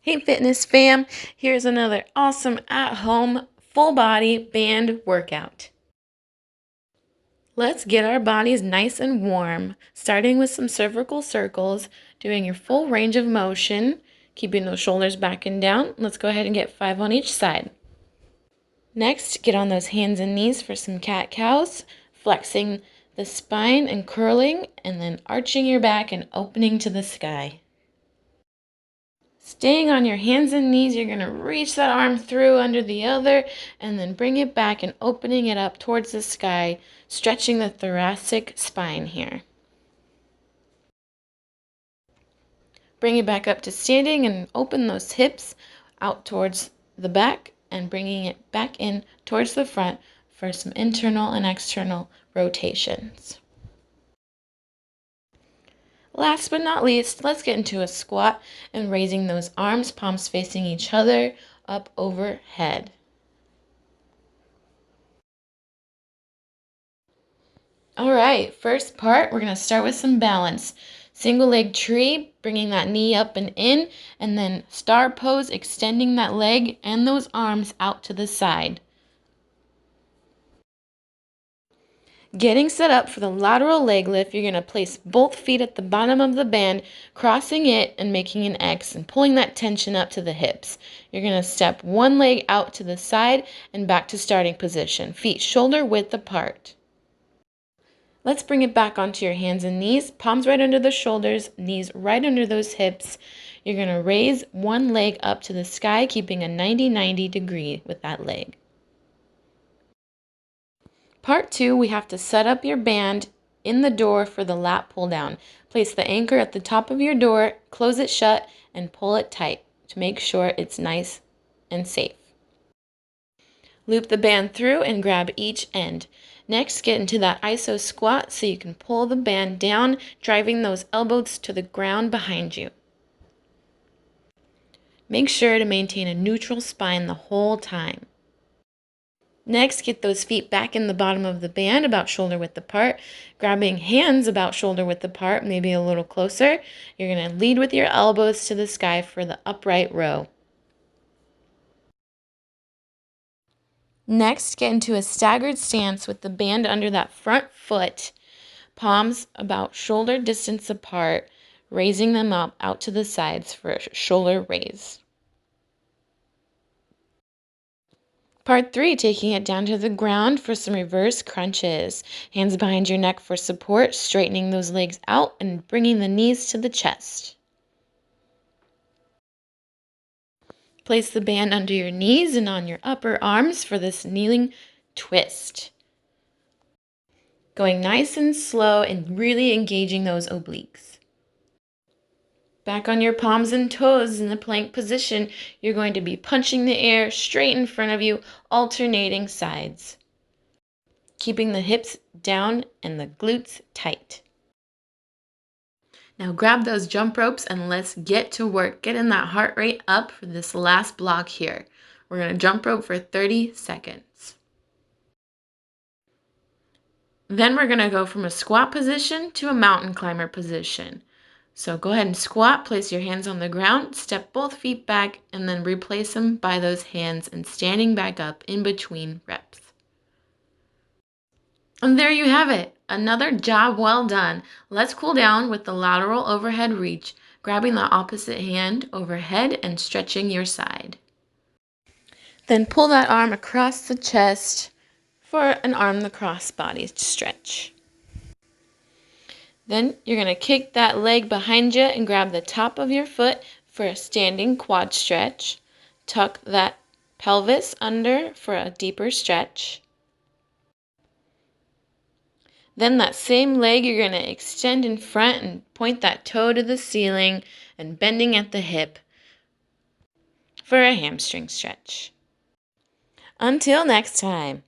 Hey fitness fam, here's another awesome at-home full body band workout. Let's get our bodies nice and warm, starting with some cervical circles, doing your full range of motion, keeping those shoulders back and down. Let's go ahead and get 5 on each side. Next, get on those hands and knees for some cat-cows, flexing the spine and curling, and then arching your back and opening to the sky. Staying on your hands and knees, you're going to reach that arm through under the other and then bring it back and opening it up towards the sky, stretching the thoracic spine here. Bring it back up to standing and open those hips out towards the back and bringing it back in towards the front for some internal and external rotations. Last but not least, let's get into a squat and raising those arms, palms facing each other, up overhead. All right, first part, we're going to start with some balance. Single leg tree, bringing that knee up and in, and then star pose, extending that leg and those arms out to the side. Getting set up for the lateral leg lift, you're going to place both feet at the bottom of the band, crossing it and making an X and pulling that tension up to the hips. You're going to step one leg out to the side and back to starting position, feet shoulder width apart. Let's bring it back onto your hands and knees, palms right under the shoulders, knees right under those hips. You're going to raise one leg up to the sky, keeping a 90-90 degree with that leg. Part 2, we have to set up your band in the door for the lat pull down. Place the anchor at the top of your door, close it shut, and pull it tight to make sure it's nice and safe. Loop the band through and grab each end. Next, get into that iso squat so you can pull the band down, driving those elbows to the ground behind you. Make sure to maintain a neutral spine the whole time. Next, get those feet back in the bottom of the band, about shoulder width apart, grabbing hands about shoulder width apart, maybe a little closer. You're going to lead with your elbows to the sky for the upright row. Next, get into a staggered stance with the band under that front foot, palms about shoulder distance apart, raising them up out to the sides for a shoulder raise. Part 3, taking it down to the ground for some reverse crunches. Hands behind your neck for support, straightening those legs out and bringing the knees to the chest. Place the band under your knees and on your upper arms for this kneeling twist. Going nice and slow and really engaging those obliques. Back on your palms and toes in the plank position, you're going to be punching the air straight in front of you, alternating sides. Keeping the hips down and the glutes tight. Now grab those jump ropes and let's get to work. Getting that heart rate up for this last block here. We're going to jump rope for 30 seconds. Then we're going to go from a squat position to a mountain climber position. So go ahead and squat, place your hands on the ground, step both feet back, and then replace them by those hands and standing back up in between reps. And there you have it. Another job well done. Let's cool down with the lateral overhead reach, grabbing the opposite hand overhead and stretching your side. Then pull that arm across the chest for an arm across body stretch. Then you're going to kick that leg behind you and grab the top of your foot for a standing quad stretch. Tuck that pelvis under for a deeper stretch. Then that same leg you're going to extend in front and point that toe to the ceiling and bending at the hip for a hamstring stretch. Until next time.